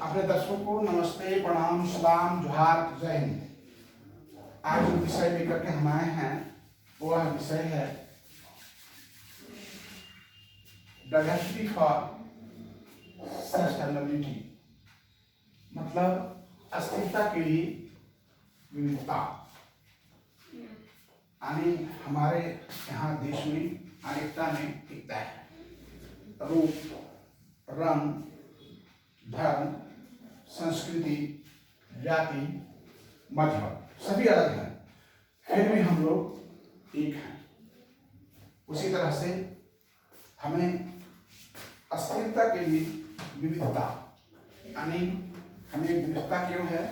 अपने दर्शकों को नमस्ते, प्रणाम, सलाम, जोहार, जय हिंद। आज जो विषय लेकर के हम आए हैं वह विषय है डाइवर्सिटी फॉर सस्टेनेबिलिटी, मतलब अस्थिरता के लिए विविधता। यानी हमारे यहाँ देश में अनेकता में एकता है। रूप, रंग, धर्म, संस्कृति, जाति, मजहब सभी अलग हैं, फिर भी हम लोग एक हैं। उसी तरह से हमें अस्थिरता के लिए विविधता, यानी हमें विविधता क्यों है,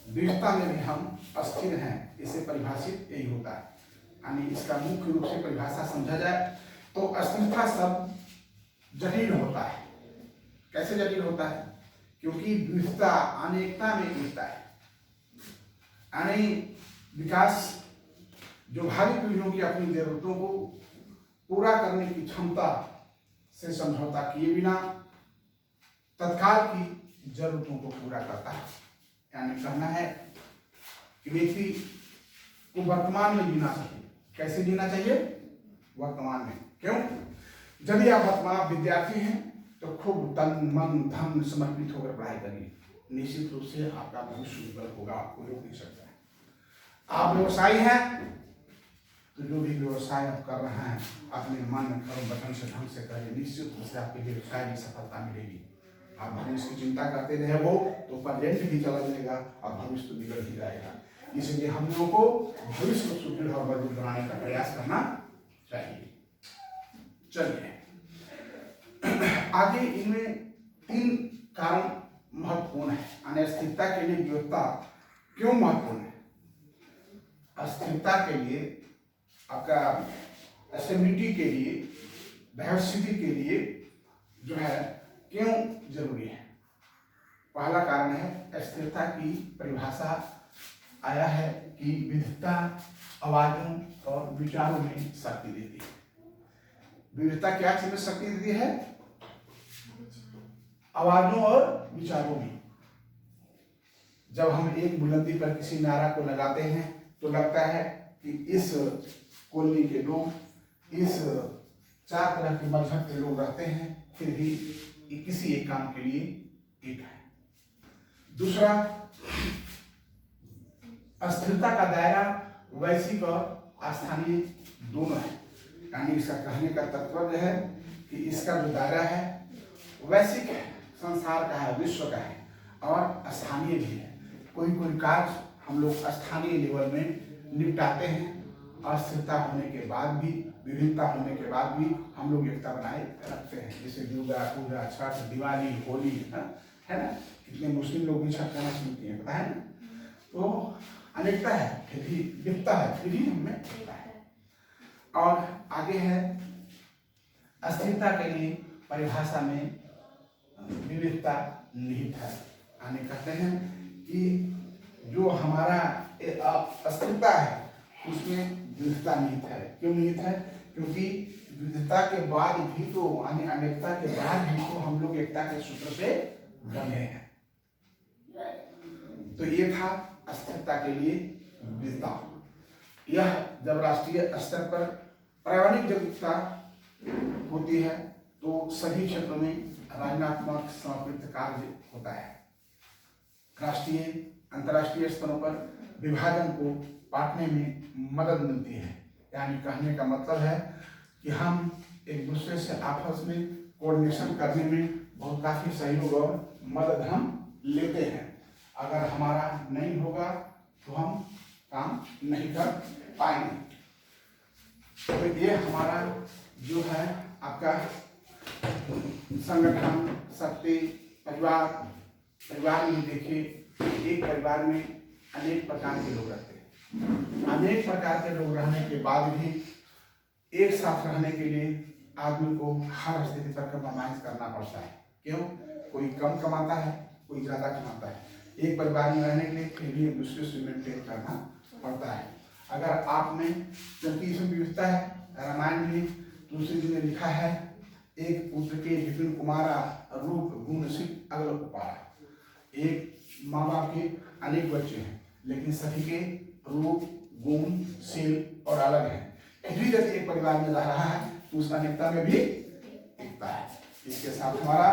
विविधता में भी हम अस्थिर हैं, इसे परिभाषित यही होता है। यानी इसका मुख्य रूप से परिभाषा समझा जाए तो अस्थिरता शब्द जटिल होता है। कैसे जटिल होता है? क्योंकि विविधता अनेकता में एकता है। यानी विकास जो भावी पीढ़ियों की अपनी जरूरतों को पूरा करने की क्षमता से समझौता किए बिना तत्काल की जरूरतों को पूरा करता है। यानी कहना है कि व्यक्ति को वर्तमान में जीना चाहिए। कैसे जीना चाहिए? वर्तमान में। क्यों? यदि आप वर्तमान विद्यार्थी हैं तो खूब तन मन धन समर्पित होकर पढ़ाई करिए, निश्चित रूप से आपका भविष्य उज्जवल होगा, आपको रोक नहीं सकता है। आप व्यवसायी हैं तो जो भी व्यवसाय आप कर रहे हैं अपने मन कर्म वचन से ढंग से करिए, निश्चित रूप से आपके व्यवसाय में सफलता मिलेगी। आप भविष्य की चिंता करते रहे हो तो प्रेजेंट भी चला जाएगा और भविष्य तो बिगड़ ही जाएगा। इसलिए हम लोगों को भविष्य को सुदृढ़ और मजबूत बनाने का प्रयास करना चाहिए। चलिए आगे, इनमें 3 कारण महत्वपूर्ण है। अस्थिरता के लिए विविधता क्यों महत्वपूर्ण है? अस्थिरता के लिए, आपका स्टेबिलिटी के लिए, डाइवर्सिटी के लिए जो है क्यों जरूरी है? पहला कारण है स्थिरता की परिभाषा आया है कि विविधता आवाजों और विचारों में शक्ति देती है। विविधता क्या चीज में शक्ति देती है? आवाजों और विचारों में। जब हम एक बुलंदी पर किसी नारा को लगाते हैं तो लगता है कि इस कॉलोनी के लोग, इस 4 तरह के मजहब के लोग रहते हैं, फिर भी किसी एक काम के लिए एक है। दूसरा, अस्थिरता का दायरा वैश्विक और स्थानीय दोनों है। यानी इसका कहने का तात्पर्य है कि इसका जो दायरा है वैश्विक है, संसार का है, विश्व का है, और स्थानीय भी है। कोई कार्य हम लोग स्थानीय लेवल में निपटाते हैं। अस्थिरता होने के बाद भी, विभिन्नता होने के बाद भी हम लोग एकता बनाए रखते हैं। जैसे दुर्गा पूजा, छठ, दिवाली, होली है ना। कितने मुस्लिम लोग भी छठ करना सुनते हैं, पता है ना। तो अनेकता है फिर भी विविधता है, फिर भी हमें एकता है। और आगे है अस्थिरता के लिए परिभाषा में विविधता निहित है। यानी कहते हैं कि जो हमारा अस्थिरता है उसमें विविधता निहित है। क्यों निहित है? क्योंकि विविधता के बाद भी तो, यानी अनेकता के बाद भी तो हम लोग एकता के सूत्र से बंधे हैं। तो ये था अस्थिरता के लिए विविधता। यह जब राष्ट्रीय स्तर पर प्रामाणिक जागरूकता होती है तो सभी क्षेत्रों में रचनात्मक समर्पित कार्य होता है। राष्ट्रीय अंतर्राष्ट्रीय स्तरों पर विभाजन को पाटने में मदद मिलती है। यानी कहने का मतलब है कि हम एक दूसरे से आपस में कोऑर्डिनेशन करने में बहुत काफी सहयोग और मदद हम लेते हैं। अगर हमारा नहीं होगा तो हम काम नहीं कर पाएंगे। तो ये हमारा जो है आपका संगठन, शक्ति, परिवार में देखिए, एक परिवार में अनेक प्रकार के लोग रहते हैं। अनेक प्रकार के लोग रहने के बाद भी एक साथ रहने के लिए आदमी को हर स्थिति पर कंप्रोमाइज करना पड़ता है। क्यों? कोई कम कमाता है, कोई ज्यादा कमाता है। एक परिवार में रहने के लिए फिर भी एक दूसरे से मेंटेन करना पड़ता है। अगर आप में, क्योंकि इसमें विविधता है, रामायण में तुलसी जी ने लिखा है एक पुत्र के विपिन कुमारा, रूप गुण सिद्ध अगल उपारा। एक माँ बाप के अनेक बच्चे हैं, लेकिन सभी के रूप गुण शील और अलग है। फिर यदि एक परिवार में रह रहा है तो उसका अनेकता में भी एकता है। इसके साथ हमारा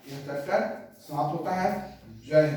यह चैप्टर समाप्त होता है। जय हिंद।